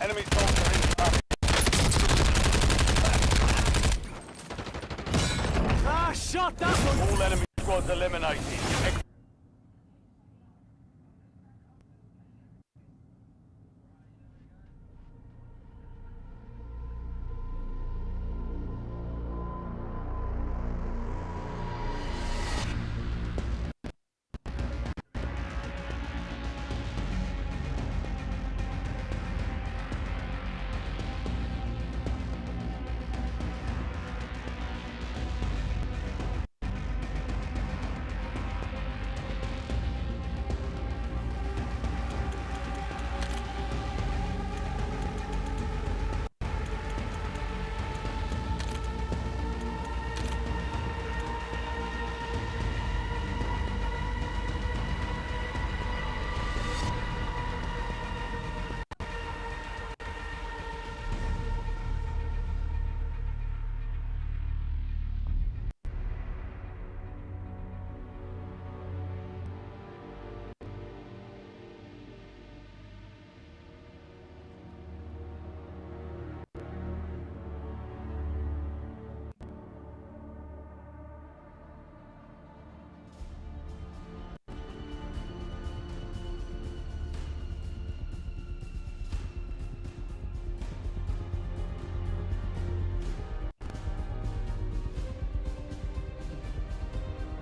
Enemy soldier incoming. Ah, shot that one! All enemy squads eliminated.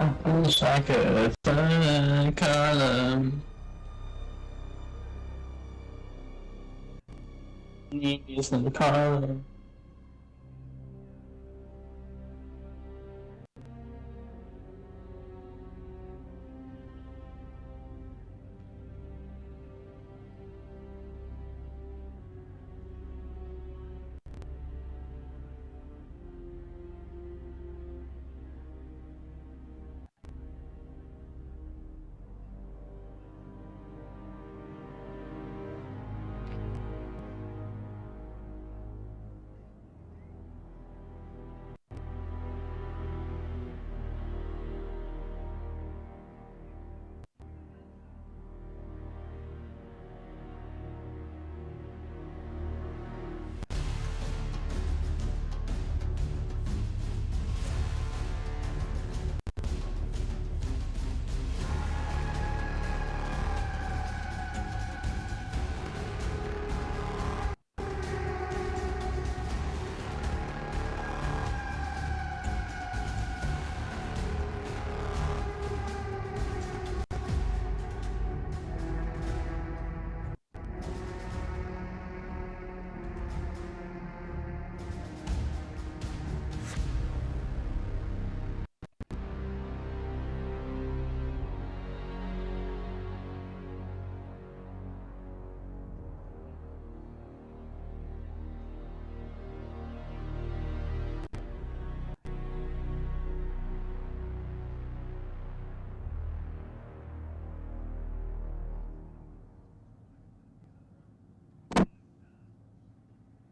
I wish I could find column. Knees in the column.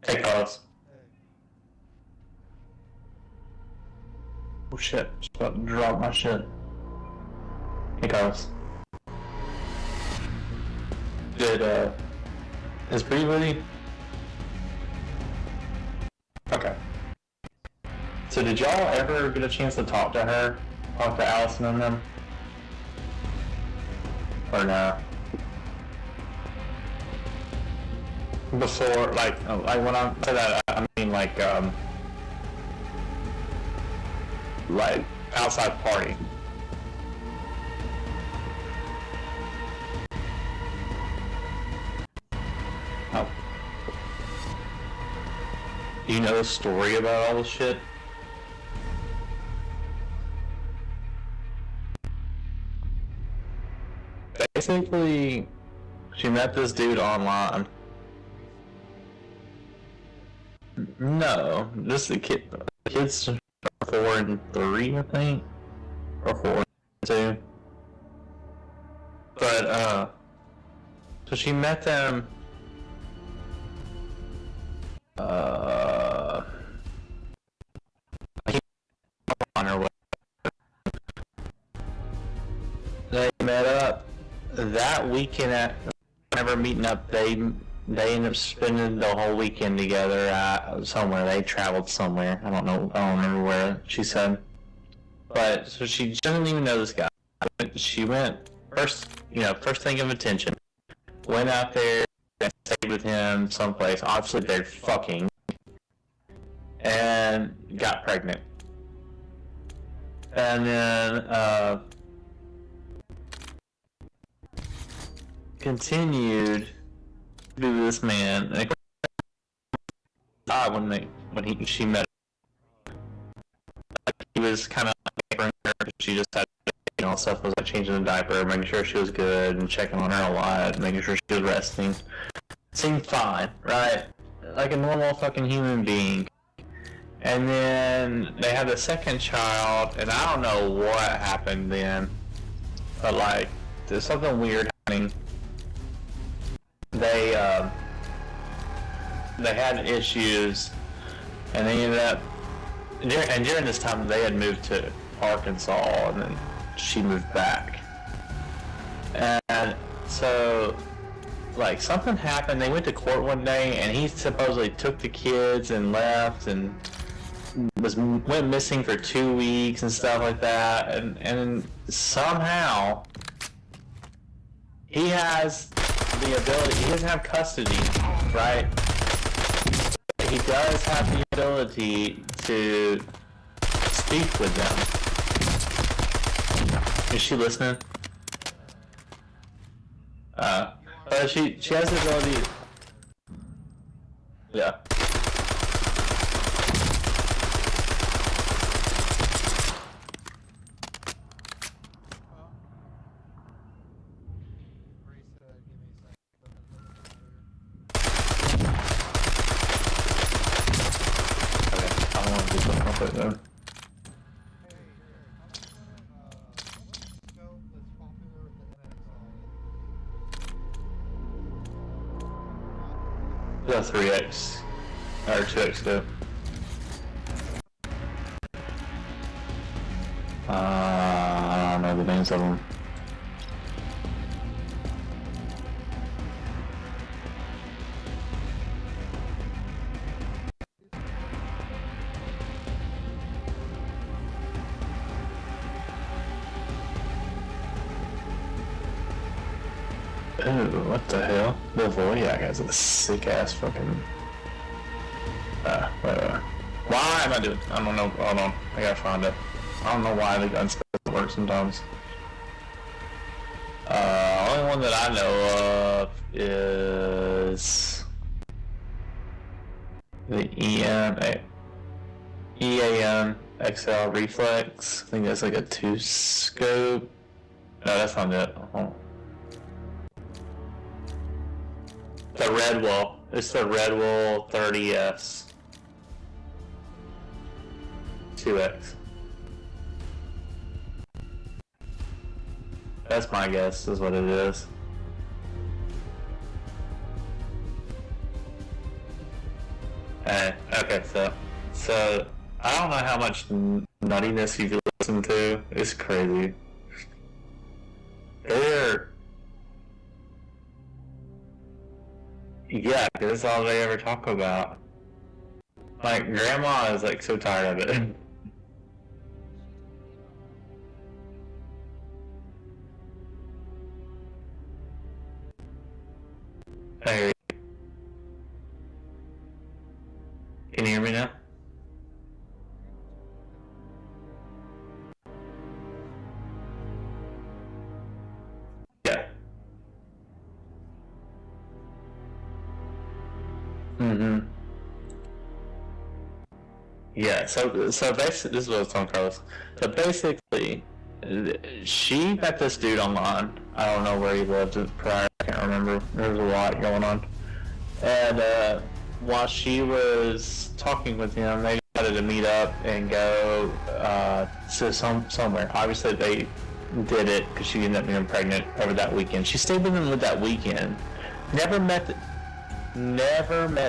Hey, Carlos. Oh shit, just about to drop my shit. Hey, Carlos. Did, is Bree with you? Okay. So did y'all ever get a chance to talk to her? Talk to Allison and them? Or no? Before, like when I say that, I mean like outside party. Oh. Do you know the story about all this shit? Basically, she met this dude online. No, just the kid. The kids are 4 and 3, I think, or 4 and 2. But so she met them. I can't on her way. They met up that weekend at whenever meeting up. They they ended up spending the whole weekend together at somewhere. They traveled somewhere. I don't know. I don't remember where, she said. But, so she doesn't even know this guy. She went, first thing of attention. Went out there and stayed with him someplace. Obviously, they're fucking. And got pregnant. And then, continued to be with this man. And she met him. He was kind of like her. She just had, stuff was like changing the diaper, making sure she was good, and checking on her a lot, making sure she was resting. Seemed fine, right? Like a normal fucking human being. And then they had the second child, and I don't know what happened then, but like there's something weird happening. They had issues, and they ended up. And during this time, they had moved to Arkansas, and then she moved back. And so, like, something happened. They went to court one day, and he supposedly took the kids and left, and went missing for 2 weeks and stuff like that. And somehow he has the ability. He doesn't have custody, right? He does have the ability to speak with them. Is she listening? But she has the ability. Yeah. The 3x or 2x too. I don't know the names of them. Ooh, what the hell? The Voyak has a sick ass fucking. Wait. Why am I doing? I don't know. Hold on. I gotta find it. I don't know why the gun doesn't work sometimes. Only one that I know of is the EAM XL Reflex. I think that's like a 2-scope. No, that's not it. Oh. The Redwall. It's the Redwall 30S. 2X. That's my guess, is what it is. Okay, so I don't know how much nuttiness you've listened to. It's crazy. Yeah, because that's all they ever talk about. Like, Grandma is like so tired of it. Hey, can you hear me now? Yeah. Mm-hmm. Yeah, so basically, this is what I was telling Carlos. So basically, she met this dude online. I don't know where he lived prior, I can't remember. There was a lot going on. And while she was talking with him, they decided to meet up and go to somewhere. Obviously, they did it because she ended up being pregnant over that weekend. She stayed with him with that weekend. Never met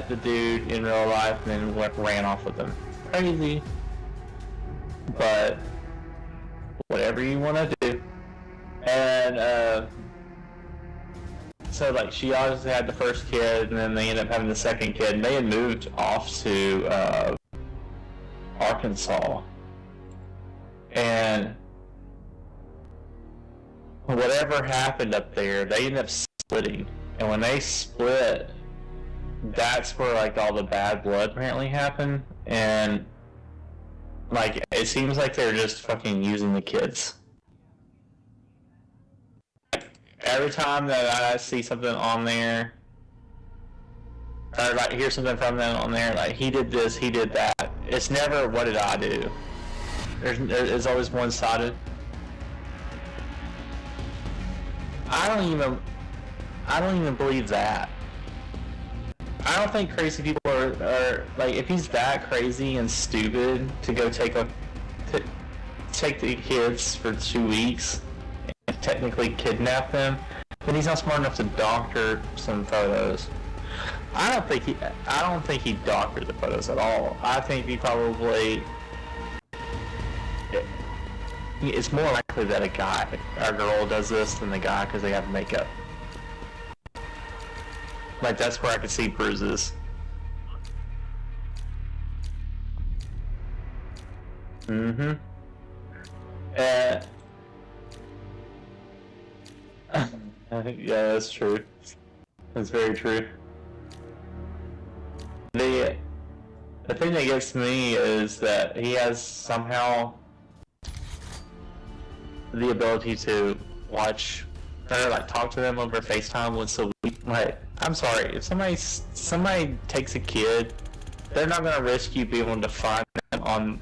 the dude in real life, and then ran off with him. Crazy, but whatever you want to do. And so like she obviously had the first kid, and then they ended up having the second kid, and they had moved off to Arkansas, and whatever happened up there, they ended up splitting, and when they split, that's where like all the bad blood apparently happened, and like it seems like they're just fucking using the kids. Every time that I see something on there, or like hear something from them on there, like he did this, he did that, it's never what did I do. There's always one-sided. I don't even believe that. I don't think crazy people are like, if he's that crazy and stupid to go take the kids for 2 weeks and technically kidnap them, then he's not smart enough to doctor some photos. I don't think he doctored the photos at all. I think he probably, it's more likely that a girl does this than the guy, because they have makeup. Like, that's where I could see bruises. Mm-hmm. Yeah, that's true. That's very true. The thing that gets me is that he has somehow the ability to watch or like talk to them over FaceTime once a week. Like, I'm sorry, if somebody takes a kid, they're not gonna risk you being able to find them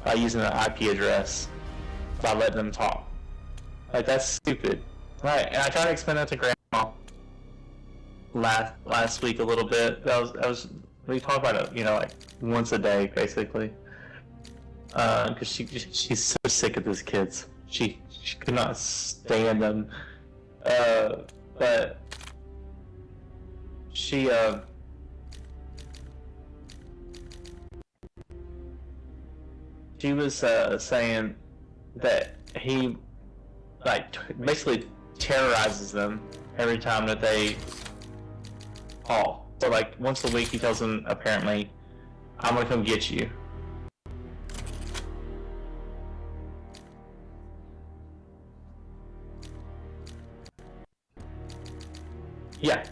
by using an IP address, by letting them talk. Like, that's stupid. Right, and I tried to explain that to Grandma last week a little bit. We talked about it, you know, like once a day basically. Because she's so sick of these kids. She could not stand them. But she was saying that he like basically terrorizes them every time that they call. So like once a week he tells them, apparently, I'm gonna come get you. Yeah.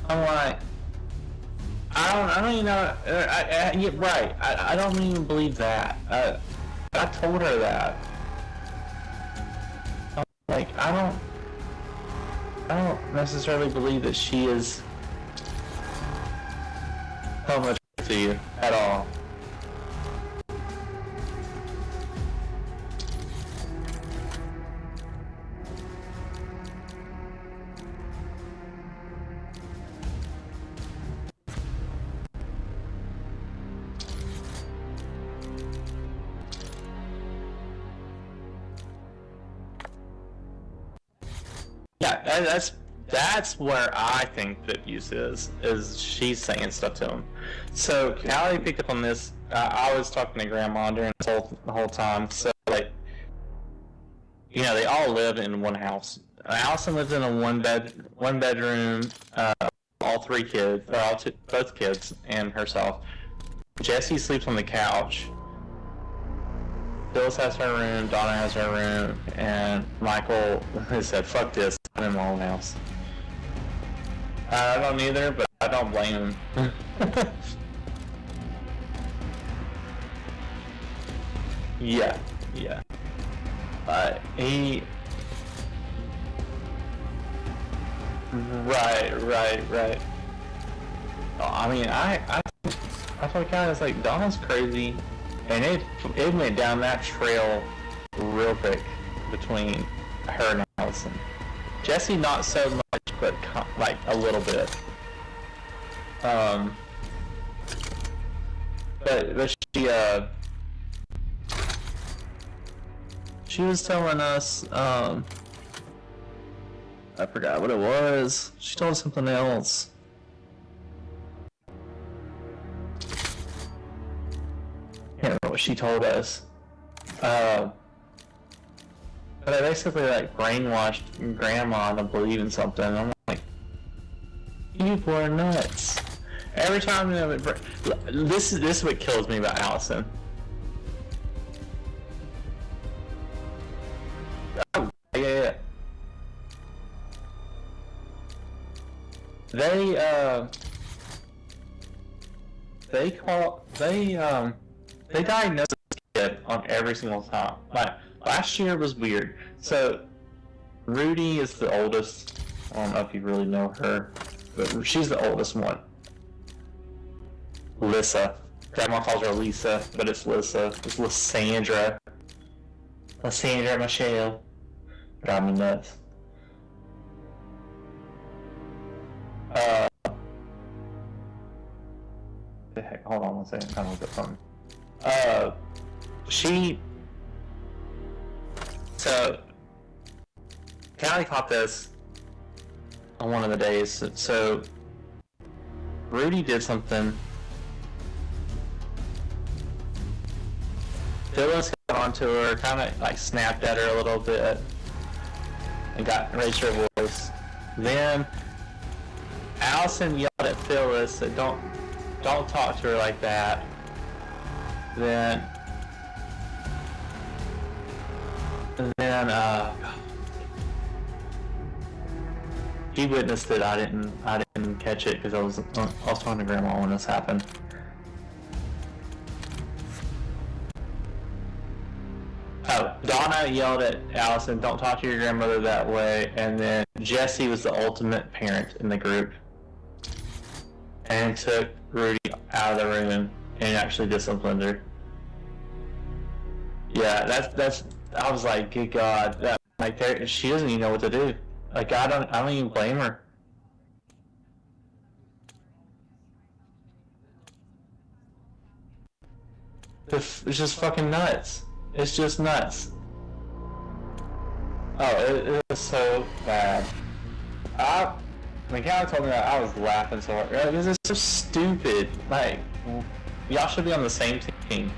I'm like, I don't even know. Yeah, right. I don't even believe that. I told her that. I'm like, I don't necessarily believe that she is so much to you at all. Yeah, that's where I think the abuse is she's saying stuff to him. So Callie picked up on this. I was talking to Grandma during the whole time. So like, you know, they all live in one house. Allison lives in a one bedroom. All three kids, both kids, and herself. Jesse sleeps on the couch. Phyllis has her room, Donna has her room, and Michael has said, fuck this, I'm in my own house. I don't either, but I don't blame him. Yeah. He... Right. I mean, I thought kind of like, Donna's crazy. And it went down that trail real quick between her and Allison. Jesse not so much, but like a little bit. But she was telling us, I forgot what it was. She told us something else. Can't remember what she told us. But they basically like brainwashed grandma to believe in something. I'm like, you people are nuts. Every time this is what kills me about Allison. Oh yeah. They diagnosed this kid on every single time. Like last year was weird. So Rudy is the oldest. I don't know if you really know her, but she's the oldest one. Lissa. Grandma calls her Lisa, but it's Lissa. It's Lysandra. Lysandra Michelle. Got me nuts. The heck? Hold on one second. I'm trying to look at something. So, Callie caught this on one of the days. So, Rudy did something. Phyllis got onto her, kind of like snapped at her a little bit, and raised her voice. Then Allison yelled at Phyllis, said, "Don't talk to her like that." Then he witnessed it. I didn't catch it because I was talking to Grandma when this happened. Oh, Donna yelled at Allison, "Don't talk to your grandmother that way." And then Jesse was the ultimate parent in the group and took Rudy out of the room and actually disciplined her. Yeah, that's. I was like, good God, she doesn't even know what to do. Like, I don't even blame her. It's just fucking nuts. It's just nuts. Oh, it was so bad. When Callie told me that, I was laughing so hard. This is so stupid. Like, y'all should be on the same team.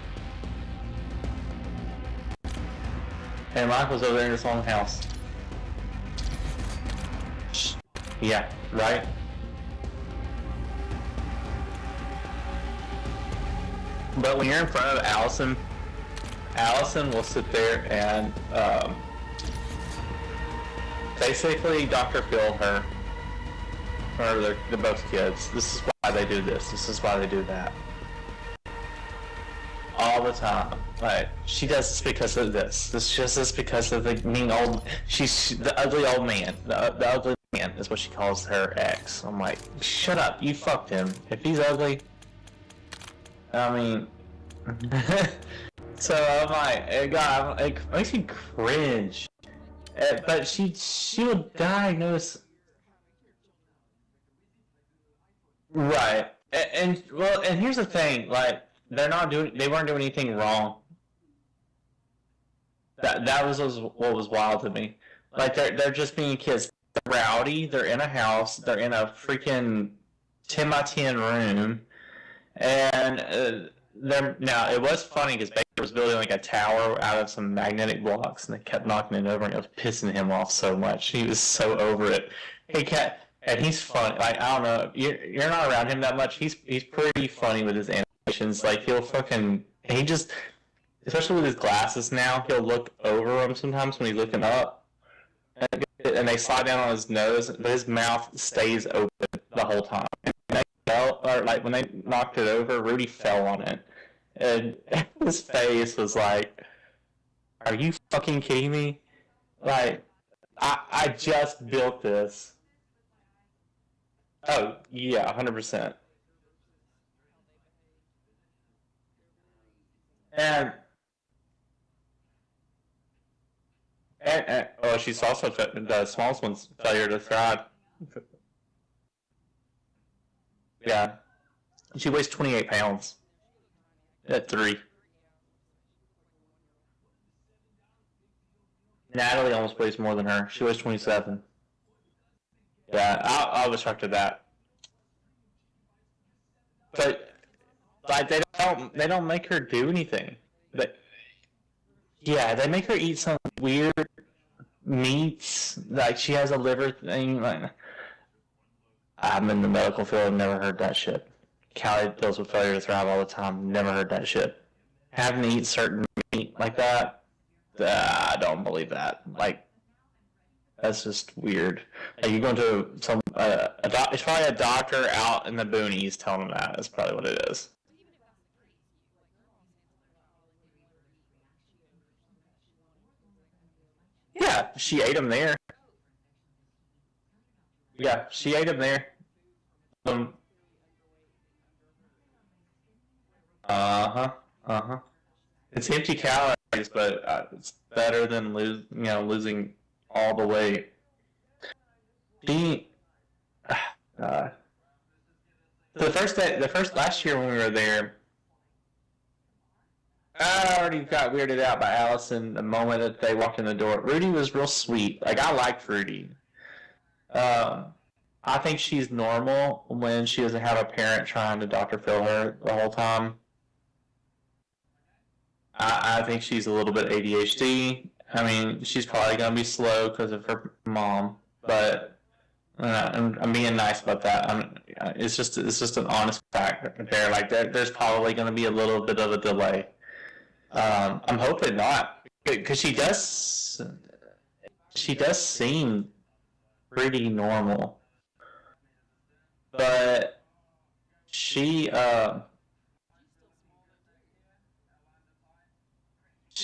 And Michael's over there in his own house. Yeah, right? But when you're in front of Allison will sit there and basically Dr. Phil her, or they're both kids. This is why they do this. This is why they do that. All the time. Like, she does this because of this. This just is because of the mean old. She's the ugly old man. The ugly man is what she calls her ex. I'm like, shut up. You fucked him. If he's ugly, I mean. So I'm like, God, it makes me cringe. But she will diagnose. Right. And here's the thing. Like, they weren't doing anything wrong. That was what was wild to me. Like, they're just being kids. They're rowdy. They're in a house. They're in a freaking 10 by 10 room, and now it was funny because Baker was building like a tower out of some magnetic blocks, and they kept knocking it over, and it was pissing him off so much. He was so over it. And he's funny. Like, I don't know, you're not around him that much. He's pretty funny with his animations. Like, he just, especially with his glasses now, he'll look over them sometimes when he's looking up, and they slide down on his nose, but his mouth stays open the whole time. Like when they knocked it over, Rudy fell on it, and his face was like, "Are you fucking kidding me? Like, I just built this." Oh yeah, 100%. And oh, she's also the smallest one's failure to thrive. Yeah. She weighs 28 pounds at 3. Natalie almost weighs more than her. She weighs 27. Yeah, I was shocked at that. But like they don't make her do anything. But yeah, they make her eat some weird meats. Like, she has a liver thing. Like, I'm in the medical field, never heard that shit. Callie deals with failure to thrive all the time, never heard that shit. Having to eat certain meat like that, I don't believe that. Like, that's just weird. Like, you going to some, it's probably a doctor out in the boonies telling them that. That's probably what it is. Yeah, she ate them there. Yeah, she ate them there. Uh-huh. It's empty calories, but it's better than losing all the weight. She, the first last year when we were there, I already got weirded out by Allison the moment that they walked in the door. Rudy was real sweet. Like, I liked Rudy. I think she's normal when she doesn't have a parent trying to Dr. Phil her the whole time. I think she's a little bit ADHD. I mean, she's probably going to be slow because of her mom, but I'm being nice about that. It's just an honest fact there. Like, there's probably going to be a little bit of a delay. I'm hoping not, because she does seem pretty normal, but she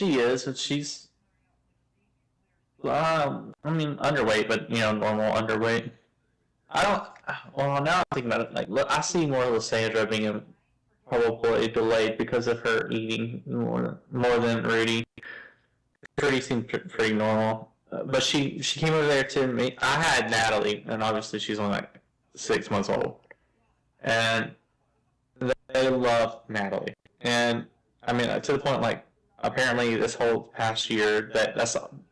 is, and she's underweight, but normal underweight. Well, now I'm thinking about it, like, look, I see more of Lysandra being probably delayed because of her eating more than Rudy. Rudy seemed pretty normal, but she came over there to me. I had Natalie, and obviously she's only like 6 months old, and they love Natalie. And I mean, to the point, like, apparently this whole past year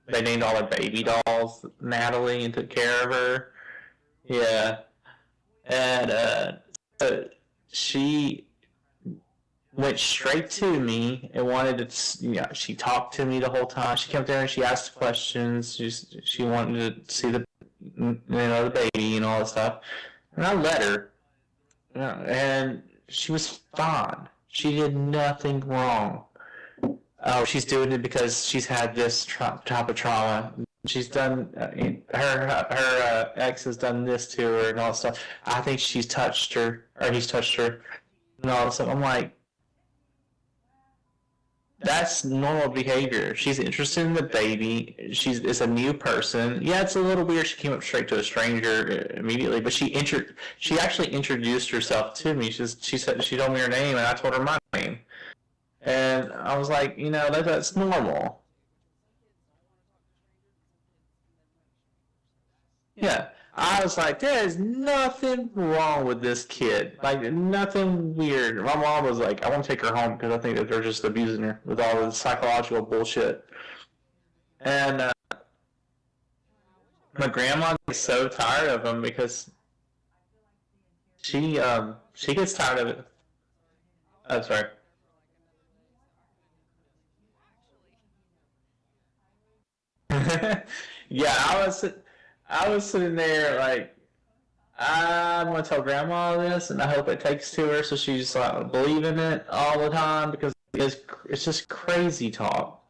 they named all their baby dolls Natalie and took care of her. Yeah, and she went straight to me and wanted to. She talked to me the whole time. She came there and she asked questions. She wanted to see the baby and all that stuff, and I let her. And she was fine. She did nothing wrong. Oh, she's doing it because she's had this type of trauma. She's done, her ex has done this to her and all that stuff. I think she's touched her, or he's touched her, and all that stuff. I'm like, that's normal behavior. She's interested in the baby. It's a new person. Yeah, it's a little weird. She came up straight to a stranger immediately, but she actually introduced herself to me. She said she told me her name, and I told her my name. And I was like, that's normal. Yeah. I was like, there's nothing wrong with this kid. Like, nothing weird. My mom was like, I want to take her home because I think that they're just abusing her with all the psychological bullshit. And my grandma gets so tired of him because she gets tired of it. I'm sorry. Yeah, I was sitting there like, I'm gonna tell grandma this, and I hope it takes to her, so she's like believing it all the time because it's just crazy talk.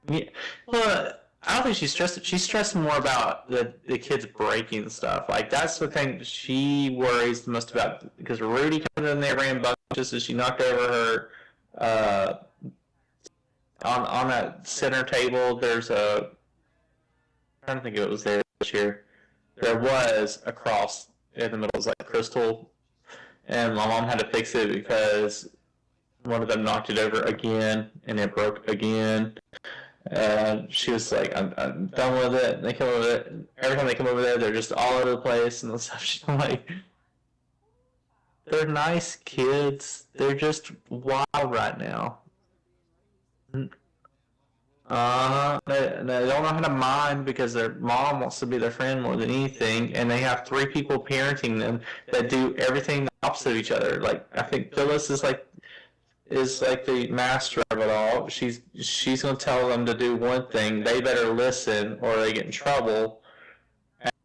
Yeah, well, I don't think she's stressed. She's stressed more about the kids breaking stuff. Like, that's the thing she worries the most about, because Rudy comes in there rambunctious, and she knocked over her on that center table. There's a, I'm trying to think if it was there this year. There was a cross in the middle. It was like crystal, and my mom had to fix it because one of them knocked it over again, and it broke again. And she was like, I'm done with it. And they come over there. Every time they come over there, they're just all over the place and stuff. She's like, they're nice kids. They're just wild right now. They don't know how to mind because their mom wants to be their friend more than anything, and they have 3 people parenting them that do everything the opposite of each other. Like, I think Phyllis is like the master of of it all. She's gonna tell them to do one thing. They better listen, or they get in trouble.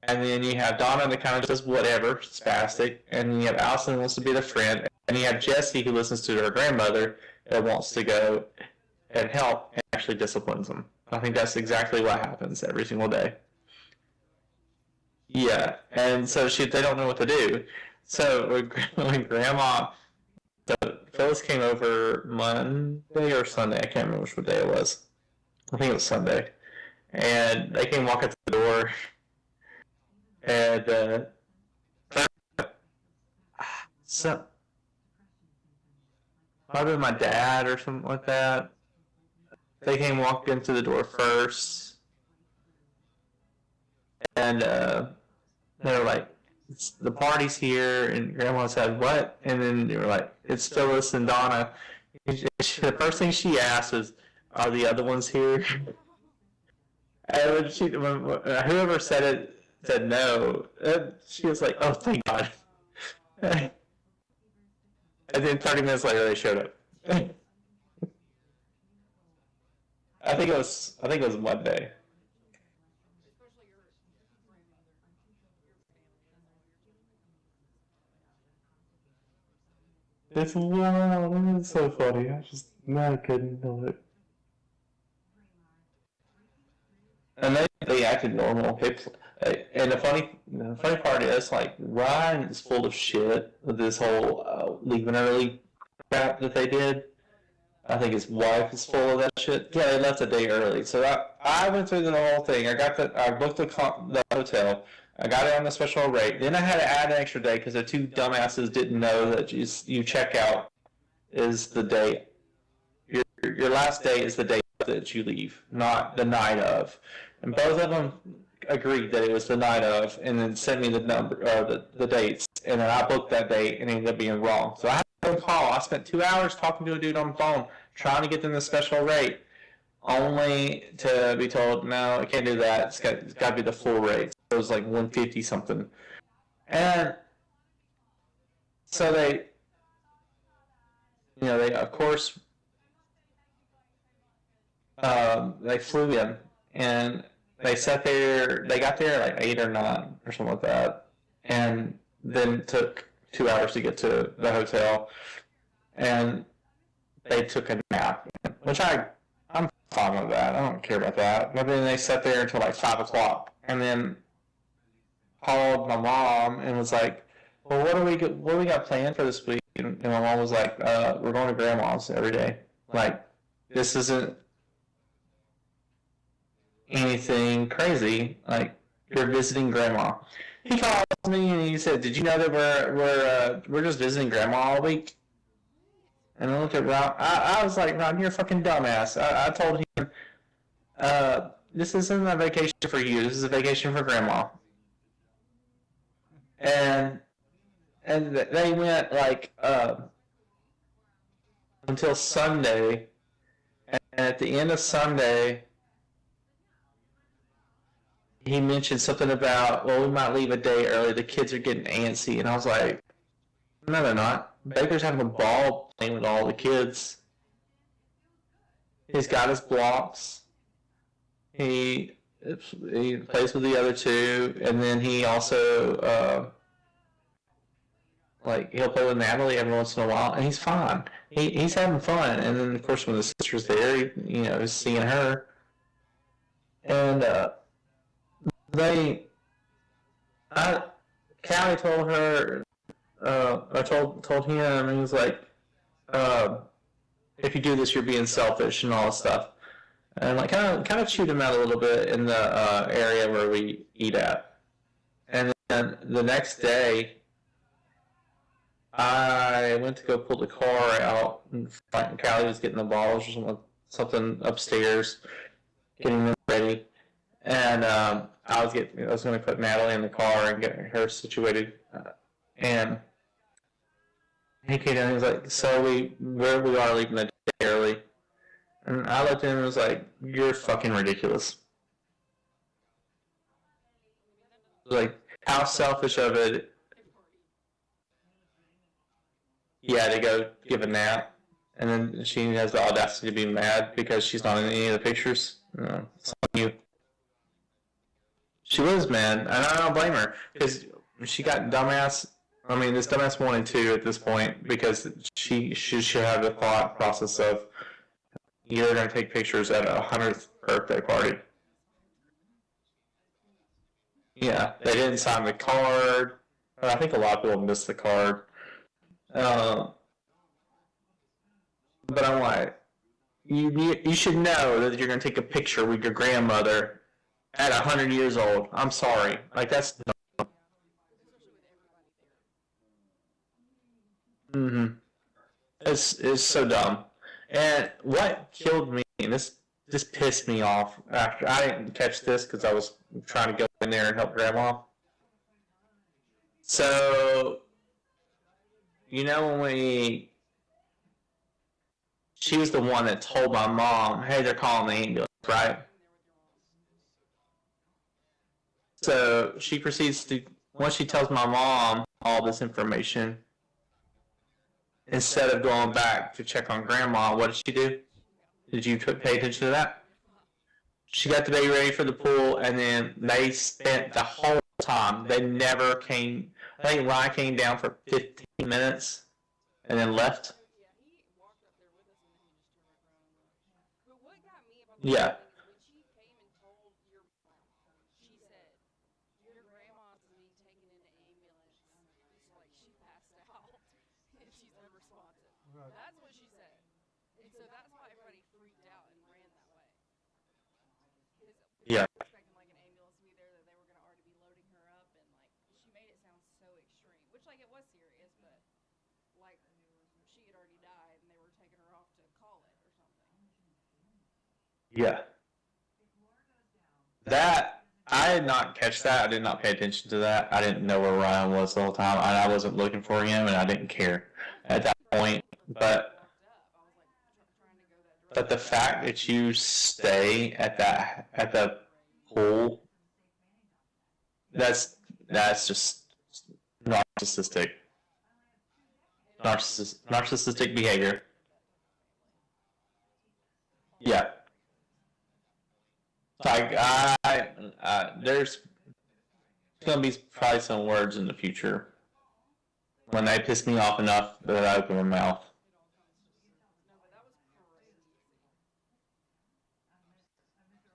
And then you have Donna that kind of does whatever, spastic. And then you have Allison who wants to be the friend. And you have Jessie who listens to her grandmother and wants to go and help and actually disciplines them. I think that's exactly what happens every single day. Yeah, and so they don't know what to do. So when Grandma, so Phyllis came over Monday or Sunday, I can't remember which day it was. I think it was Sunday. And they came walking to the door, and so might have been my dad or something like that. They came walking into the door first, and they were like, the party's here, and Grandma said, what? And then they were like, it's Phyllis and Donna. The first thing she asked was, are the other ones here? And when whoever said it said no, she was like, oh, thank God. And then 30 minutes later, they showed up. I think it was Monday. It's wow, it's so funny. I couldn't do it. And they acted normal. And the funny part is, like, Ryan is full of shit with this whole leaving early crap that they did. I think his wife is full of that shit. Yeah, they left a day early. So I went through the whole thing. I booked the hotel. I got it on the special rate. Then I had to add an extra day because the two dumbasses didn't know that you check out is the day. Your last day is the day that you leave, not the night of. And both of them agreed that it was the night of, and then sent me the number, the dates. And then I booked that date, and it ended up being wrong. So I had a phone call. I spent 2 hours talking to a dude on the phone, trying to get them the special rate, only to be told, no, I can't do that. It's got to be the full rate. So it was like 150 something. And so they of course, they flew in, and they sat there. They got there like 8 or 9 or something like that, and then took 2 hours to get to the hotel, and they took a nap, which I'm fine with that. I don't care about that. But then they sat there until like 5 o'clock, and then called my mom and was like, "Well, what do we got planned for this week?" And my mom was like, "We're going to Grandma's every day. Like, this isn't anything crazy. Like, you're visiting Grandma." He called me and he said, "Did you know that we're just visiting Grandma all week?" And I looked at Ron. I was like, "Ron, you're a fucking dumbass." I told him, "This isn't a vacation for you. This is a vacation for Grandma." And they went like until Sunday, and at the end of Sunday, he mentioned something about, well, we might leave a day early. The kids are getting antsy, and I was like, no, they're not. Baker's having a ball playing with all the kids. He's got his blocks. He plays with the other two, and then he also he'll play with Natalie every once in a while, and he's fine. He's having fun. And then of course when the sister's there, he's seeing her, and Callie told her, I told him, and he was like, if you do this, you're being selfish and all this stuff. And like kind of chewed him out a little bit in the area where we eat at. And then the next day, I went to go pull the car out, and Callie was getting the bottles or something upstairs, getting them ready. And I was going to put Natalie in the car and get her situated. And he came down and he was like, "So we are leaving the day early." And I looked at him and was like, "You're fucking ridiculous." Like, how selfish of it. Yeah, to go give a nap. And then she has the audacity to be mad because she's not in any of the pictures. It's on you. She was mad, and I don't blame her because she got dumbass. I mean, this dumbass wanted to at this point because she should have the thought process of you're going to take pictures at a 100th birthday party. Yeah, they didn't sign the card. I think a lot of people missed the card. But I'm like, you should know that you're going to take a picture with your grandmother at 100 years old. I'm sorry. Like, that's dumb. Mm-hmm. It's so dumb. And what killed me, and this pissed me off after I didn't catch this because I was trying to go in there and help grandma. So, when she was the one that told my mom, hey, they're calling the ambulance, right? So she proceeds to, once she tells my mom all this information, instead of going back to check on grandma, what did she do? Did you pay attention to that? She got the baby ready for the pool, and then they spent the whole time. They never came. I think Ryan came down for 15 minutes and then left. Yeah. That's what she said. And so that's why everybody freaked out and ran that way. Yeah. They were expecting like an ambulance to be there, that they were going to already be loading her up, and like she made it sound so extreme, which like it was serious, but like she had already died and they were taking her off to call it or something. Yeah. That I did not catch that. I did not pay attention to that. I didn't know where Ryan was the whole time, and I wasn't looking for him, and I didn't care at that point. But the fact that you stay at the pool, that's just narcissistic. Narcissistic behavior. Yeah. Like there's gonna be probably some words in the future when they piss me off enough that I open my mouth.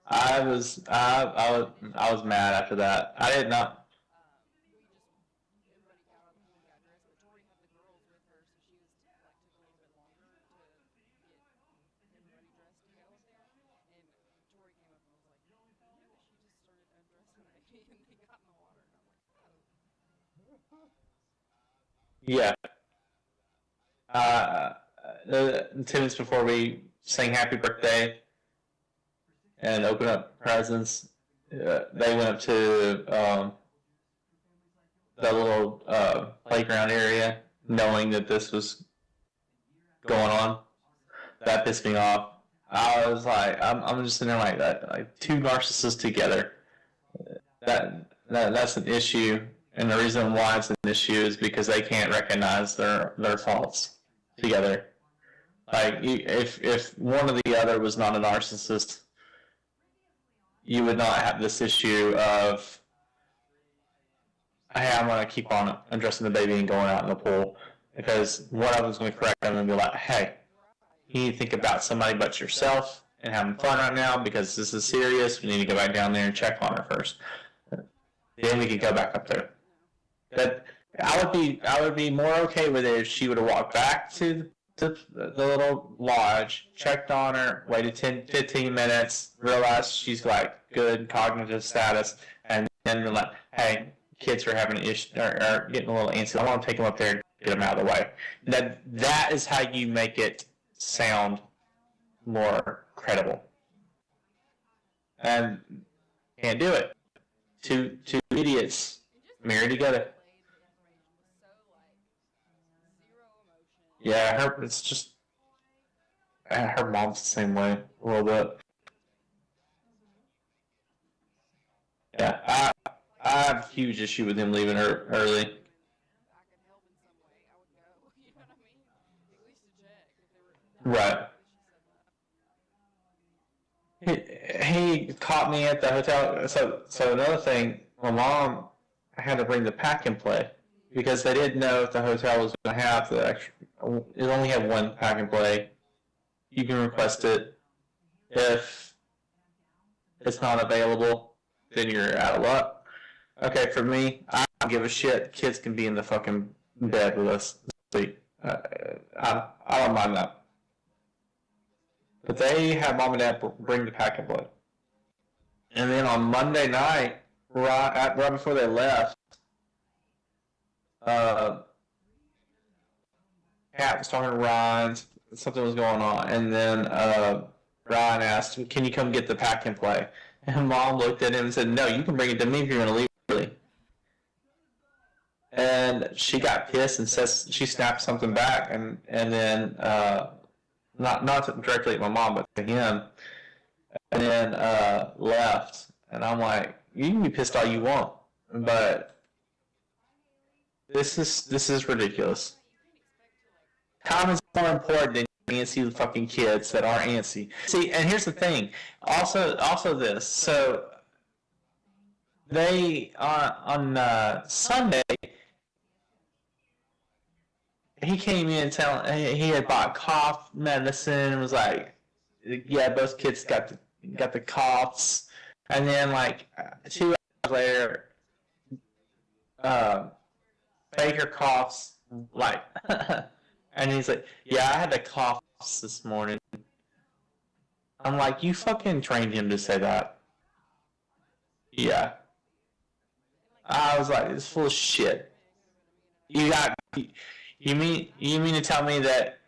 I was mad after that. I did not. Yeah. 10 minutes before we sang happy birthday and open up presents, they went up to the little playground area knowing that this was going on. That pissed me off. I was like, I'm just sitting there like that, like two narcissists together. That's an issue, and the reason why it's an issue is because they can't recognize their faults together. Like if one or the other was not a narcissist, you would not have this issue of, hey, I'm going to keep on undressing the baby and going out in the pool, because one of them's going to correct them and be like, hey, you need to think about somebody but yourself and having fun right now because this is serious. We need to go back down there and check on her first. Then we could go back up there. But I would be more okay with it if she would have walked back to the little lodge, checked on her, waited 10, 15 minutes, realized she's like good cognitive status, and then been like, hey, kids are having an issue, are getting a little antsy. I want to take them up there and get them out of the way. That is how you make it sound more credible. And can't do it. Two idiots married together. Yeah, it's just her mom's the same way a little bit. Yeah, I have a huge issue with him leaving her early. Right. He caught me at the hotel. So another thing, my mom had to bring the pack and play because they didn't know if the hotel was going to have the extra. It only had one pack and play. You can request it. If it's not available, then you're out of luck. Okay, for me, I don't give a shit. Kids can be in the fucking bed with us. Sleep. I don't mind that. But they had mom and dad bring the pack and play. And then on Monday night, right before they left, Kat was talking to Ryan. Something was going on, and then Ryan asked, "Can you come get the pack and play?" And Mom looked at him and said, "No, you can bring it to me if you're going to leave early." And she got pissed and says she snapped something back, and then not directly at my mom, but to him, and then left. And I'm like, you can be pissed all you want, but this is ridiculous. Time is more important than antsy fucking kids that aren't antsy. See, and here's the thing. Also this. So they on Sunday, he came in telling he had bought cough medicine and was like, yeah, both kids got the coughs, and then like 2 hours later, Baker coughs like, and he's like, yeah, I had the coughs this morning. I'm like, you fucking trained him to say that. Yeah. I was like, it's full of shit. You mean to tell me that?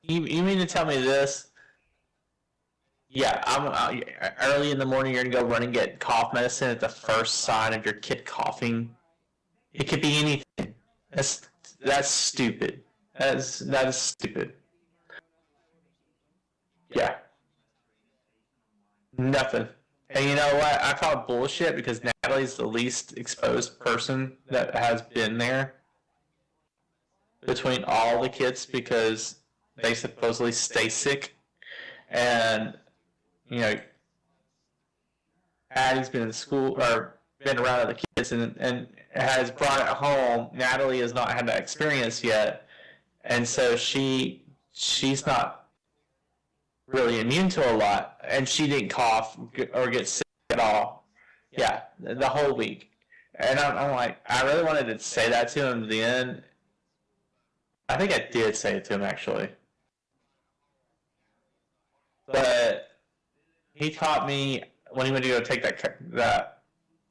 You mean to tell me this? Yeah, I'm early in the morning. You're gonna go run and get cough medicine at the first sign of your kid coughing. It could be anything. That's stupid. That is stupid. Yeah. Nothing. And you know what? I call it bullshit because Natalie's the least exposed person that has been there between all the kids because they supposedly stay sick. And, you know, Addie's been in school or been around other kids and has brought it home. Natalie has not had that experience yet. And so she's not really immune to a lot, and she didn't cough or get sick at all. Yeah, the whole week. And I'm like, I really wanted to say that to him then. I think I did say it to him, actually. But he taught me when he went to go take that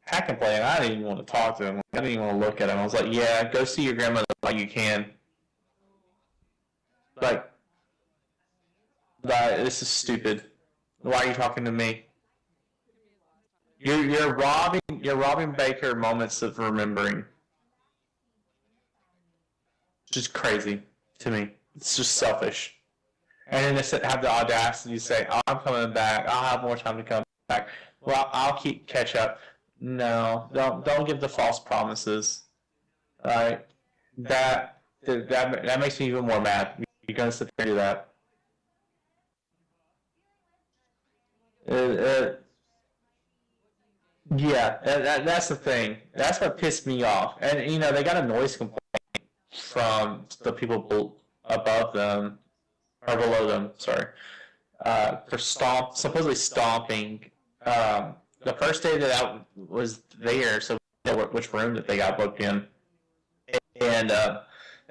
hack and play, and I didn't even want to talk to him. I didn't even want to look at him. I was like, yeah, go see your grandmother while you can. Like, this is stupid. Why are you talking to me? You're robbing Baker moments of remembering. It's just crazy to me. It's just selfish. And then they have the audacity to say, "Oh, I'm coming back. I'll have more time to come back. Well, I'll catch up." No, don't give the false promises. All right, that makes me even more mad. You're gonna sit there and do that. Yeah, that's the thing. That's what pissed me off. And you know, they got a noise complaint from the people above them or below them. Sorry, for supposedly stomping. The first day that I was there, so we know which room that they got booked in, and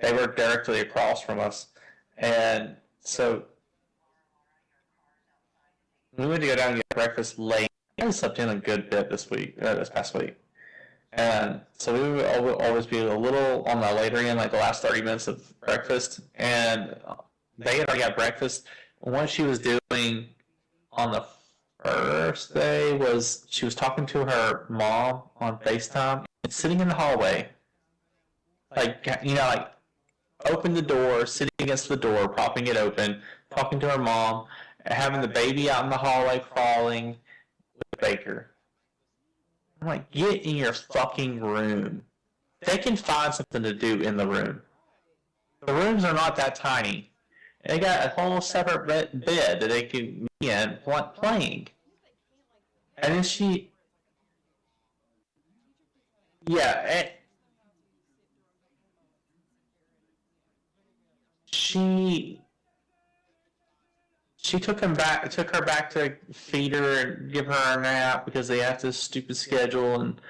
they were directly across from us, and so we went to go down and get breakfast late. I slept in a good bit this past week. And so we would always be a little on the later end, like the last 30 minutes of breakfast. And they had already got breakfast. What she was doing on the first day was she was talking to her mom on FaceTime and sitting in the hallway. Like, you know, like open the door, sitting against the door, propping it open, talking to her mom, having the baby out in the hallway crawling with Baker. I'm like, get in your fucking room. They can find something to do in the room. The rooms are not that tiny. They got a whole separate bed that they could be in playing. And then yeah, she took her back to feed her and give her a nap because they have this stupid schedule, and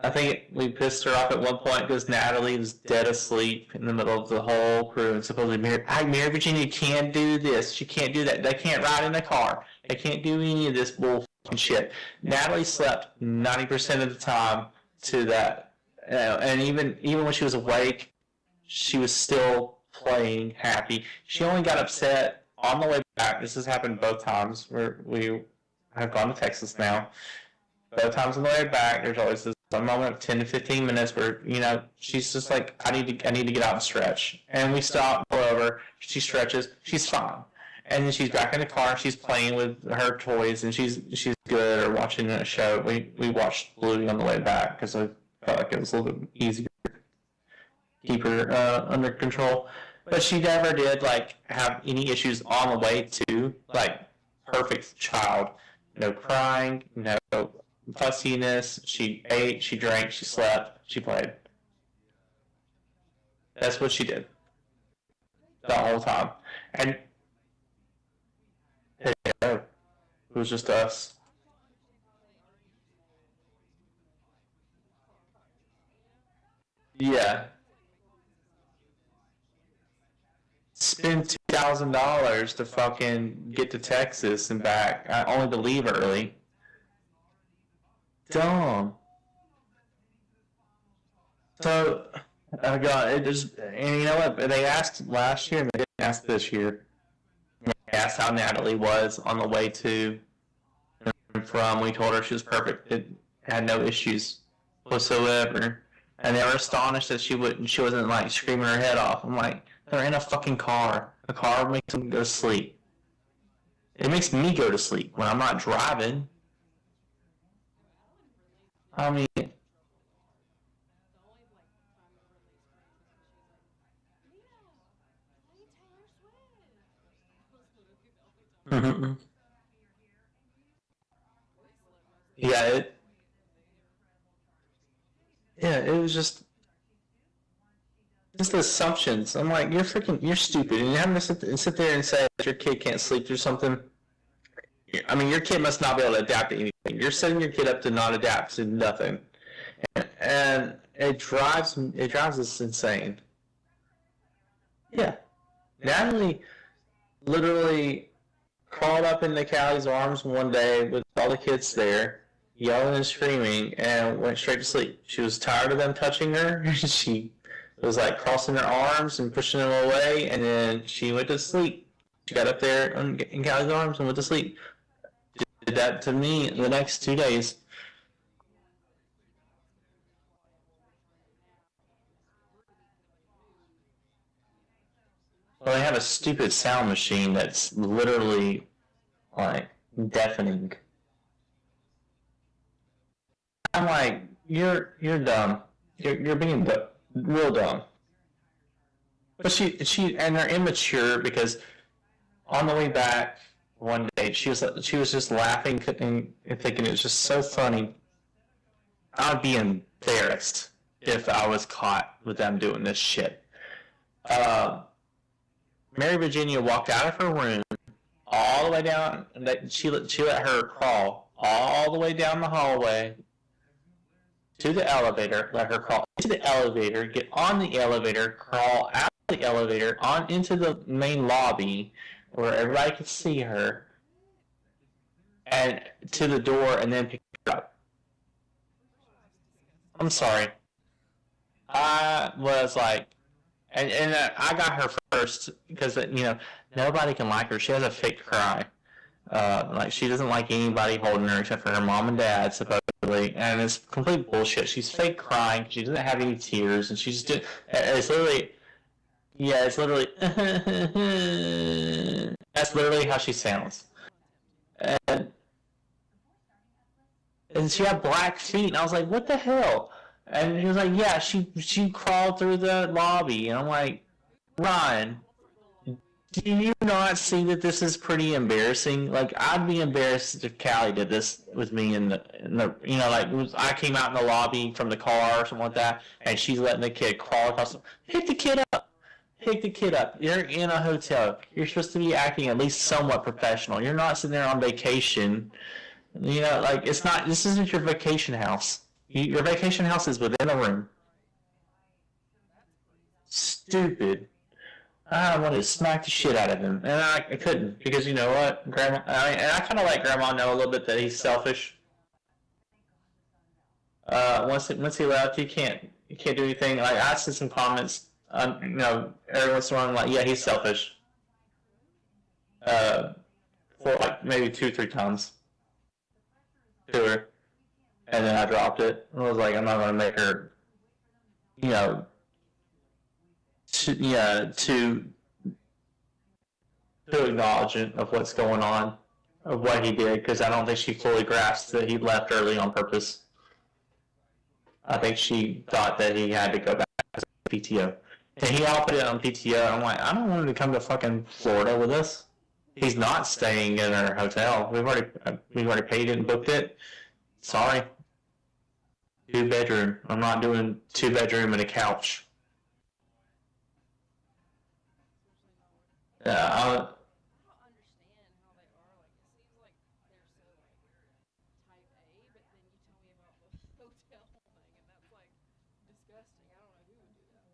I think we pissed her off at one point because Natalie was dead asleep in the middle of the whole crew, and supposedly Mary Virginia can't do this, she can't do that, they can't ride in the car, they can't do any of this bull shit. Natalie slept 90% of the time to that, and even when she was awake, she was still playing happy. She only got upset on the way back. This has happened both times where we have gone to Texas now. Both times on the way back, there's always this one moment of 10 to 15 minutes where, she's just like, I need to get out and stretch. And we stop, pull over, she stretches, she's fine. And then she's back in the car, she's playing with her toys, and she's good, or watching a show. We watched Bluey on the way back because I felt like it was a little bit easier to keep her under control. But she never did, have any issues on the way to, perfect child. No crying, no fussiness. She ate, she drank, she slept, she played. That's what she did the whole time. And it was just us. Yeah. Spend $2,000 to fucking get to Texas and back, only to leave early. Dumb. So, God, it just, and you know what? They asked last year, and they didn't ask this year. They asked how Natalie was on the way to and from. We told her she was perfect. It had no issues whatsoever. And they were astonished that she wasn't screaming her head off. I'm like, they're in a fucking car. A car makes them go to sleep. It makes me go to sleep when I'm not driving. I mean, yeah, it was just assumptions. I'm like, you're stupid, and you're having to sit there and say that your kid can't sleep through something. I mean, your kid must not be able to adapt to anything. You're setting your kid up to not adapt to nothing, and it drives us insane. Yeah, Natalie literally crawled up into Callie's arms one day with all the kids there, yelling and screaming, and went straight to sleep. She was tired of them touching her. She was crossing her arms and pushing them away, and then she went to sleep. She got up there in Callie's arms and went to sleep. Did that to me the next 2 days. Well, they have a stupid sound machine that's literally deafening. I'm like, you're dumb. You're being real dumb. But she and they're immature because on the way back one day she was just laughing and thinking it was just so funny. I'd be embarrassed if I was caught with them doing this shit. Mary Virginia walked out of her room all the way down. She let her crawl all the way down the hallway to the elevator. Let her crawl into the elevator, get on the elevator, crawl out of the elevator, on into the main lobby where everybody could see her, and to the door, and then pick her up. I'm sorry. I was like, and I got her first because nobody can like her. She has a fake cry. She doesn't like anybody holding her except for her mom and dad, supposedly, and it's complete bullshit. She's fake crying. She doesn't have any tears, and she's just, it's literally that's literally how she sounds. And she had black feet, and I was like, what the hell? And he was like, yeah, she crawled through the lobby, and I'm like, Ryan, do you not see that this is pretty embarrassing? Like, I'd be embarrassed if Callie did this with me in the you know, like, I came out in the lobby from the car or something like that, and she's letting the kid crawl across. Pick the kid up. Pick the kid up. You're in a hotel. You're supposed to be acting at least somewhat professional. You're not sitting there on vacation. You know, like, it's not. This isn't your vacation house. Your vacation house is within a room. Stupid. I wanted to smack the shit out of him, and I couldn't because you know what, Grandma. And I kind of let Grandma know a little bit that he's selfish. Once he left, he can't do anything. Like I said some comments, you know, every once in a while, I'm like, yeah, he's selfish. For like maybe 2-3 times to her, and then I dropped it. I was like, I'm not gonna make her, you know, to acknowledgement of what's going on, of what he did, because I don't think she fully grasped that he left early on purpose. I think she thought that he had to go back to PTO. And he all put it on PTO. I'm like, I don't want him to come to fucking Florida with us. He's not staying in our hotel. We've already paid it and booked it. Sorry. 2-bedroom. I'm not doing 2-bedroom and a couch. Yeah, I don't understand how they are. Like, it seems like they're so like type A, but then you tell me about the hotel thing, and that's like disgusting. I don't know who would do that.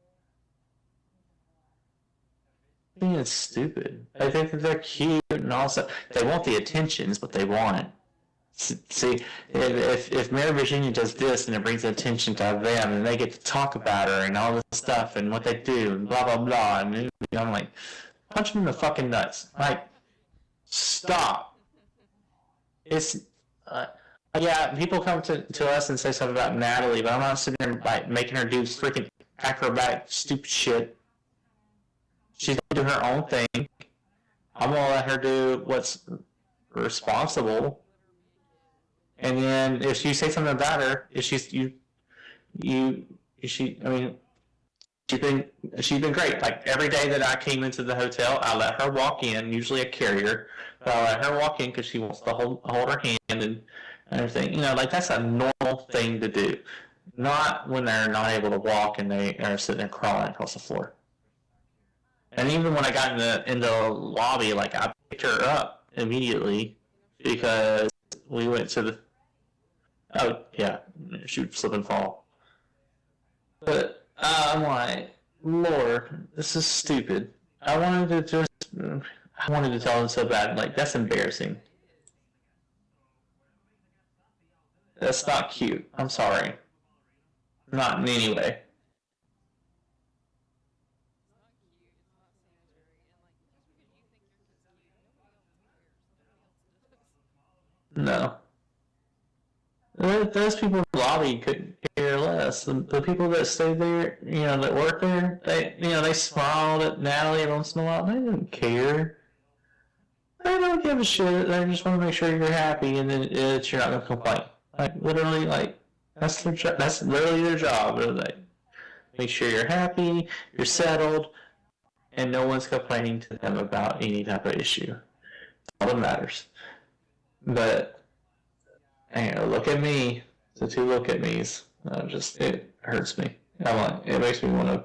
I think it's stupid. I think that they're cute and also they want the attention is what they want. See, if Mary Virginia does this and it brings attention to them and they get to talk about her and all this stuff and what they do and blah blah blah, and I'm like, punch him in the fucking nuts. Like, stop. It's yeah, people come to us and say something about Natalie, but I'm not sitting there like making her do freaking acrobatic stupid shit. She's gonna do her own thing. I'm gonna let her do what's responsible. And then if you say something about her, if she's I mean, she's been great. Like every day that I came into the hotel, I let her walk in, usually a carrier, but I let her walk in because she wants to hold her hand and everything. You know, like that's a normal thing to do. Not when they're not able to walk and they are sitting there crawling across the floor. And even when I got in the lobby, like I picked her up immediately because we went to the. Oh yeah, she would slip and fall. But I'm like, Lord, this is stupid. I wanted to tell them so bad. Like that's embarrassing. That's not cute. I'm sorry. Not in any way. No. Those people in the lobby couldn't care less. The people that stayed there, you know, that work there, they smiled at Natalie every once in a while. They didn't care. They don't give a shit. They just want to make sure you're happy and then you're not going to complain. Like, literally, like, that's literally their job. They're like, make sure you're happy, you're settled, and no one's complaining to them about any type of issue. That's all that matters. But look at me. The 2 look at me's. It hurts me. It makes me want to.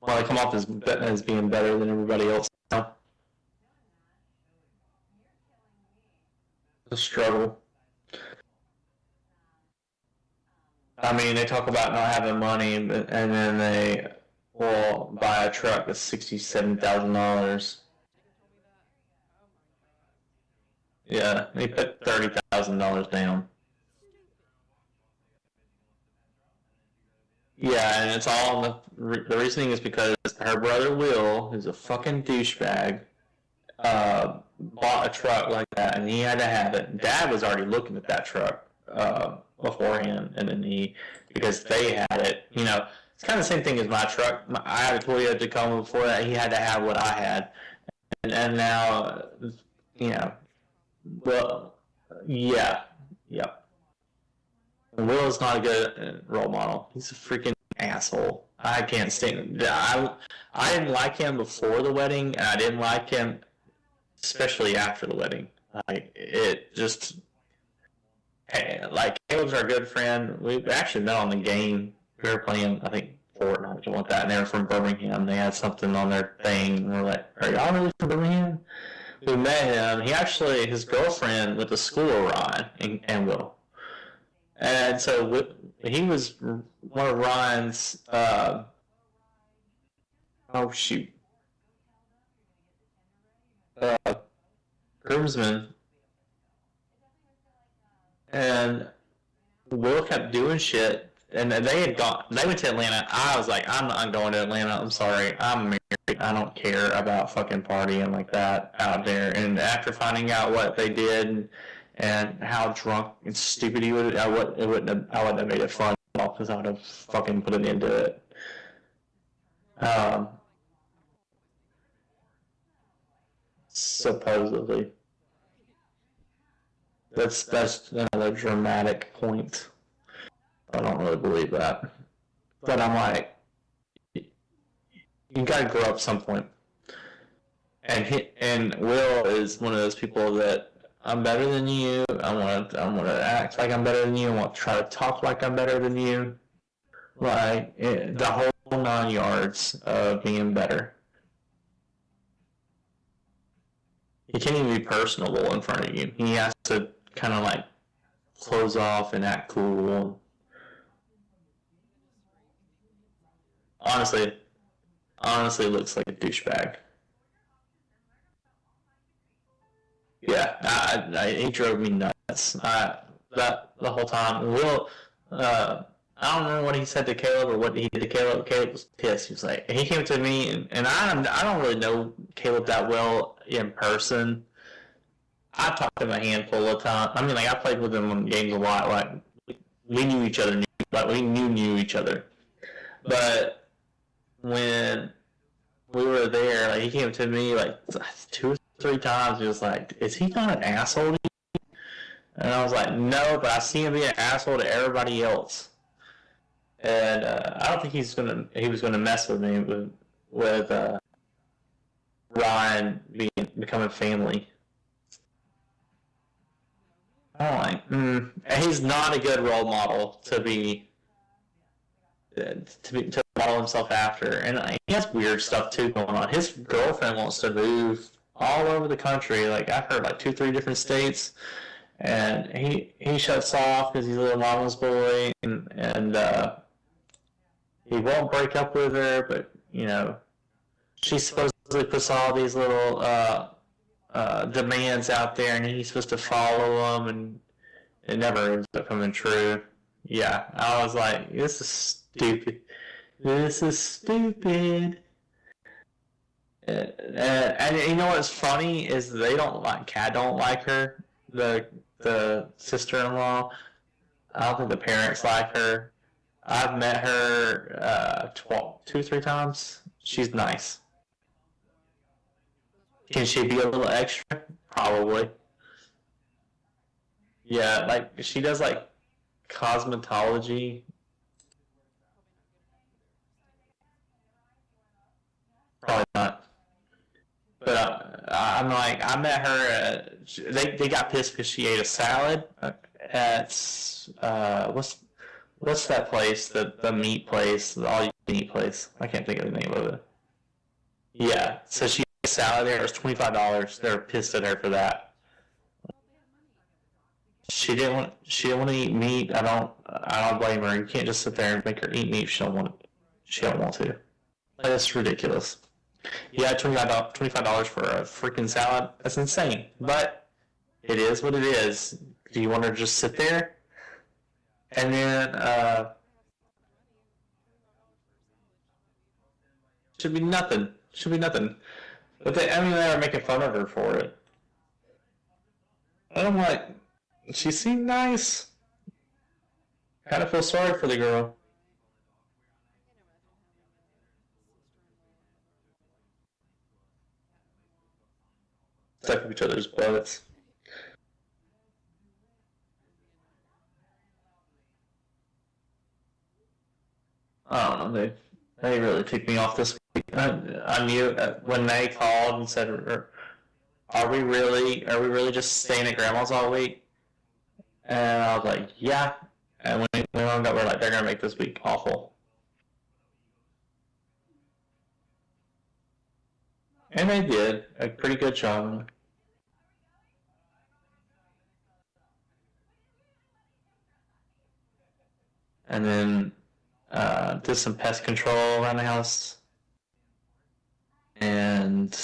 Well, I come off as being better than everybody else now. The struggle. I mean, they talk about not having money, and then they will buy a truck that's $67,000. Yeah, they put $30,000 down. Yeah, and it's all the reasoning is because her brother Will, who's a fucking douchebag, bought a truck like that, and he had to have it. Dad was already looking at that truck beforehand, and then because they had it, you know, it's kind of the same thing as my truck. I had a Toyota Tacoma before that. He had to have what I had, and now, you know, well, yeah, yep. Will is not a good role model. He's a freaking asshole. I can't stand him. I didn't like him before the wedding, and I didn't like him especially after the wedding. Like, it just... Hey, like, Caleb's our good friend. We actually met on the game. We were playing, I think, Fortnite or something like that, and they were from Birmingham. They had something on their thing, and we're like, are y'all really from Birmingham? We met him. He actually, his girlfriend went to school with Ryan and Will. And so he was one of Ryan's, oh shoot, groomsmen. And Will kept doing shit. And they went to Atlanta. I was like, I'm not going to Atlanta. I'm sorry. I'm married. I don't care about fucking partying like that out there. And after finding out what they did and how drunk and stupid he would, I wouldn't have made it fun because I would have fucking put an end to it. Supposedly. That's another dramatic point. I don't really believe that. But I'm like, you gotta grow up some point. And Will is one of those people that I'm better than you. I want to act like I'm better than you. I want to try to talk like I'm better than you. Like the whole 9 yards of being better. He can't even be personable in front of you. He has to kind of like close off and act cool. Honestly looks like a douchebag. Yeah, he drove me nuts. The whole time. Will, I don't know what he said to Caleb or what he did to Caleb. Caleb was pissed. He was like, he came to me, and I don't really know Caleb that well in person. I talked to him a handful of times. I mean, like, I played with him on games a lot. Like, we knew each other. Like, we knew each other. But when we were there, like, he came to me, like, 2 or 3 times. He was like, is he not an asshole to you? And I was like, no, but I see him being an asshole to everybody else. And I don't think he was gonna mess with me with Ryan becoming family. I'm like, and he's not a good role model to model himself after. And he has weird stuff too going on. His girlfriend wants to move all over the country. Like, I've heard like 2-3 different states, and he shuts off because he's a little mama's boy, and he won't break up with her, but you know, she supposedly puts all these little demands out there, and he's supposed to follow them, and it never ends up coming true. Yeah, I was like, this is stupid. This is stupid. And you know what's funny is Kat don't like her, the sister-in-law. I don't think the parents like her. I've met her 2 or 3 times. She's nice. Can she be a little extra? Probably. Yeah, like she does like cosmetology. Probably not. But I'm like, I met her. They got pissed because she ate a salad at what's that place? The meat place, the all you can eat place. I can't think of the name of it. Yeah, so she ate a salad there. It was $25. They were pissed at her for that. She didn't want to eat meat. I don't blame her. You can't just sit there and make her eat meat if she don't want to. Like, that's ridiculous. Yeah, $25 for a freaking salad. That's insane. But it is what it is. Do you want her to just sit there? And then should be nothing. But they were making fun of her for it. And I'm like, she seemed nice. Kind of feel sorry for the girl. Stuck each other's butts. I don't know. They really ticked me off this week. I knew when they called and said, "Are we really just staying at grandma's all week?" And I was like, "Yeah." And when we hung up, we're like, "They're gonna make this week awful." And they did a pretty good job. And then did some pest control around the house. And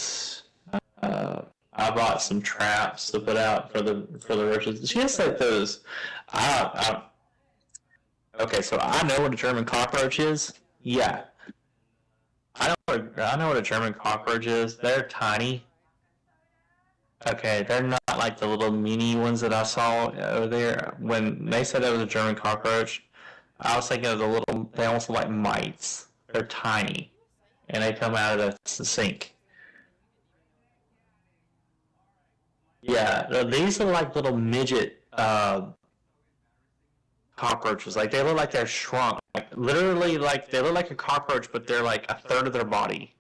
I bought some traps to put out for the roaches. She has like those. Okay, so I know what a German cockroach is. Yeah, I know what a German cockroach is. They're tiny. Okay, they're not like the little mini ones that I saw over there. When they said it was a German cockroach, I was thinking of the little. They almost look like mites. They're tiny, and they come out of the sink. Yeah, these are like little midget cockroaches. Like they look like they're shrunk. Like literally, like they look like a cockroach, but they're like a third of their body.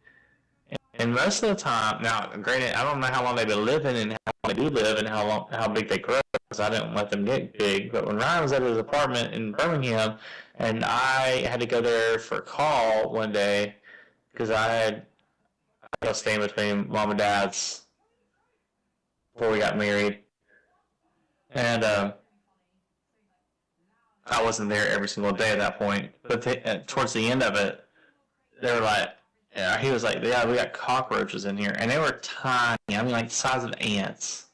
And most of the time, now granted, I don't know how long they've been living and how long they do live and how big they grow because I didn't let them get big. But when Ryan was at his apartment in Birmingham, and I had to go there for a call one day because I was staying between mom and dad's before we got married, and I wasn't there every single day at that point. But towards the end of it, they were like, yeah, he was like, yeah, we got cockroaches in here, and they were tiny. I mean, like the size of ants.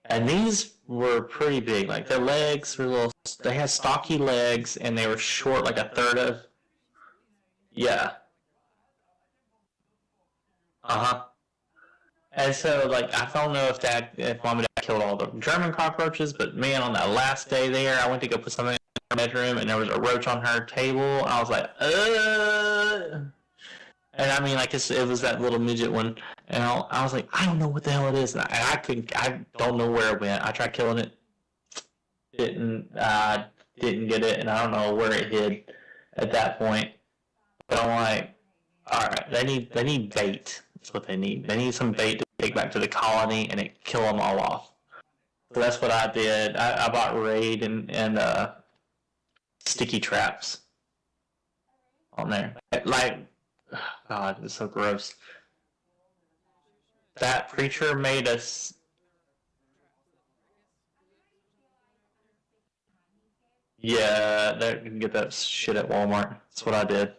And these were pretty big. Like their legs were little. They had stocky legs, and they were short, like a third of. Yeah. And so, like, I don't know if mom and dad killed all the German cockroaches, but man, on that last day there, I went to go put something in her bedroom, and there was a roach on her table. I was like, And I mean, like, it was that little midget one, and I was like, I don't know what the hell it is, and I don't know where it went. I tried killing it, didn't get it, and I don't know where it hid at that point. But I'm like, all right, they need bait. That's what they need. They need some bait to take back to the colony and kill them all off. So that's what I did. I bought Raid and sticky traps on there. Like, God, it's so gross. That preacher made us. Yeah, you can get that shit at Walmart. That's what I did.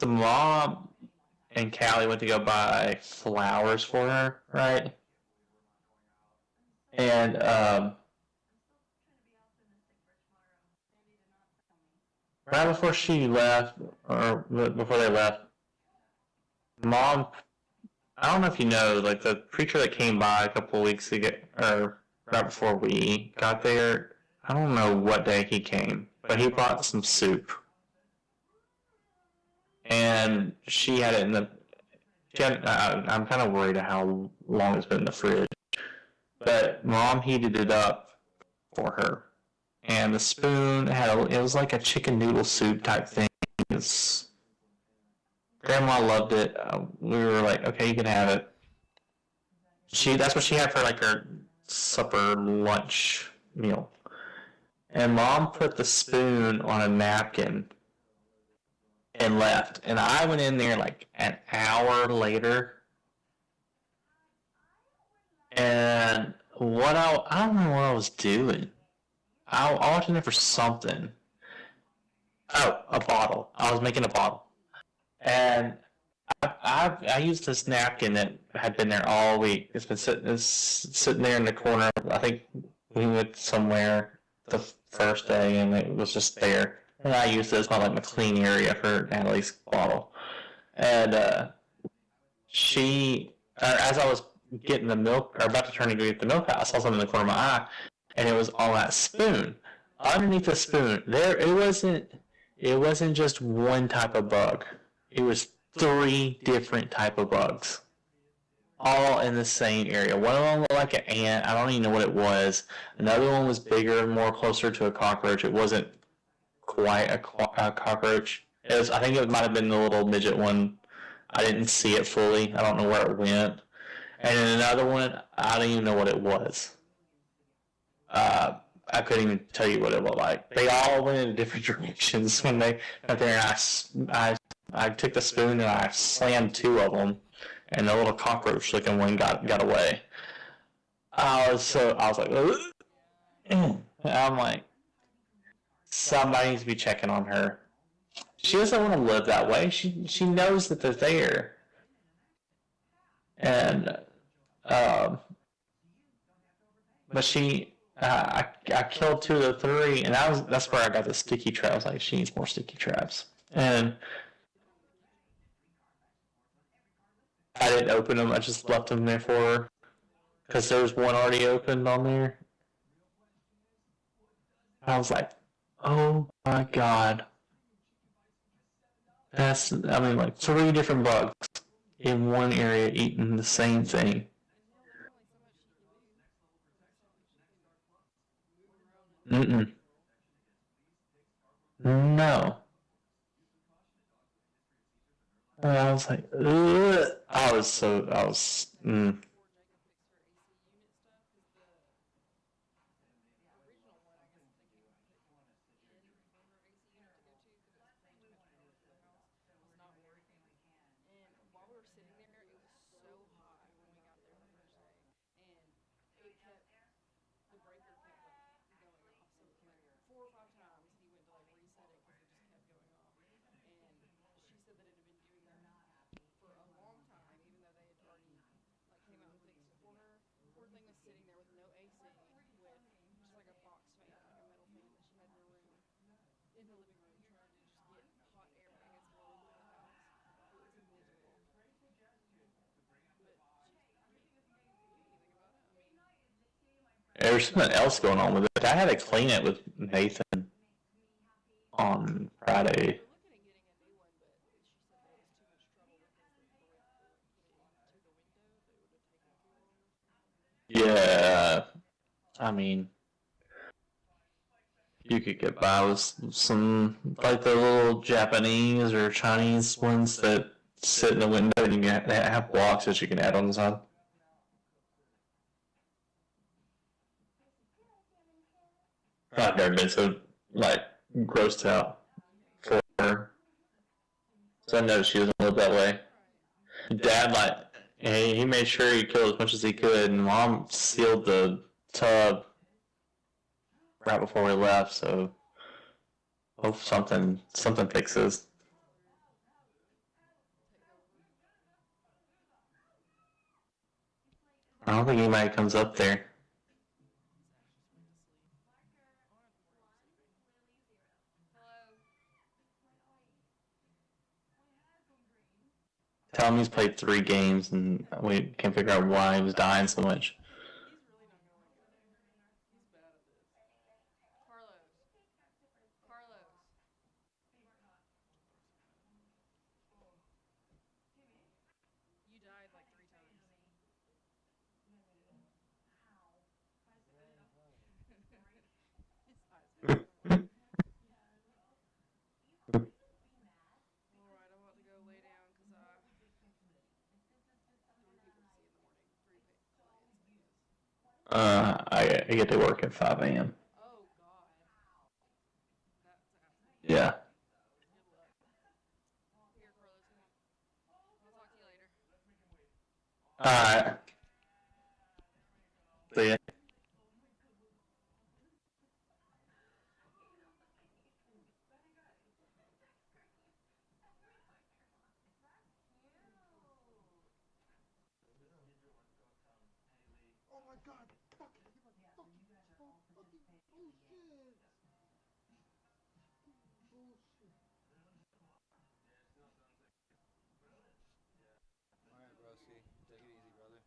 The mom and Callie went to go buy flowers for her, right? And right before she left, or before they left, mom, I don't know if you know, like the preacher that came by a couple weeks ago, or right before we got there, I don't know what day he came, but he brought some soup. And she had it in the. I'm kind of worried how long it's been in the fridge. But mom heated it up for her. And the spoon it was like a chicken noodle soup type thing. Grandma loved it. We were like, okay, you can have it. That's what she had for like her supper lunch meal. And mom put the spoon on a napkin and left. And I went in there like an hour later. And I don't know what I was doing. I was in there for something. Oh, a bottle. I was making a bottle. And I used this napkin that had been there all week. It's sitting there in the corner. I think we went somewhere the first day and it was just there. And I used it as my clean area for Natalie's bottle. And as I was getting the milk, or about to turn to go get the milk out, I saw something in the corner of my eye, and it was on that spoon. Underneath the spoon, it wasn't just one type of bug. It was 3 different type of bugs. all in the same area. One of them looked like an ant. I don't even know what it was. Another one was bigger, more closer to a cockroach. It wasn't quite a cockroach. It was. I think it might have been the little midget one. I didn't see it fully. I don't know where it went. And then another one, I don't even know what it was. I couldn't even tell you what it looked like. They all went in different directions when they got there. And I took the spoon and I slammed two of them, and the little cockroach-looking one got away. I was like, ugh. And I'm like, somebody needs to be checking on her. She doesn't want to live that way. She knows that they're there, and but I killed two of the three, and that's where I got the sticky trap. I was like, she needs more sticky traps, and I didn't open them. I just left them there for her because there was one already opened on there. I was like, oh my god, like 3 different bugs in one area eating the same thing. Mm-mm. No. And I was like, ugh. I was. There's something else going on with it. I had to clean it with Nathan on Friday. Yeah, I mean, you could get by with some, like the little Japanese or Chinese ones that sit in the window and you can have blocks that you can add on the side. I've never been so, like, grossed out for her. So I know she doesn't live that way. Dad, like, he made sure he killed as much as he could, and Mom sealed the tub right before we left, so hope something fixes. I don't think anybody comes up there. Tell him he's played 3 games and we can't figure out why he was dying so much. I get to work at 5 a.m. Yeah. Alright. See ya. Oh my god! Fucking bullshit! Bullshit. Alright, Broski. Take it easy, brother.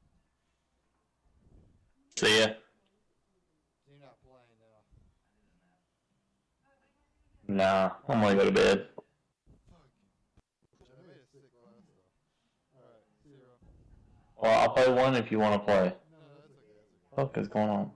See ya. So you're not playing now. Nah, I'm gonna go to bed. Fucking. I made a sick class though. Alright, see you, bro. Well, I'll play one if you want to play. No, that's okay. That's okay. What the fuck is going on?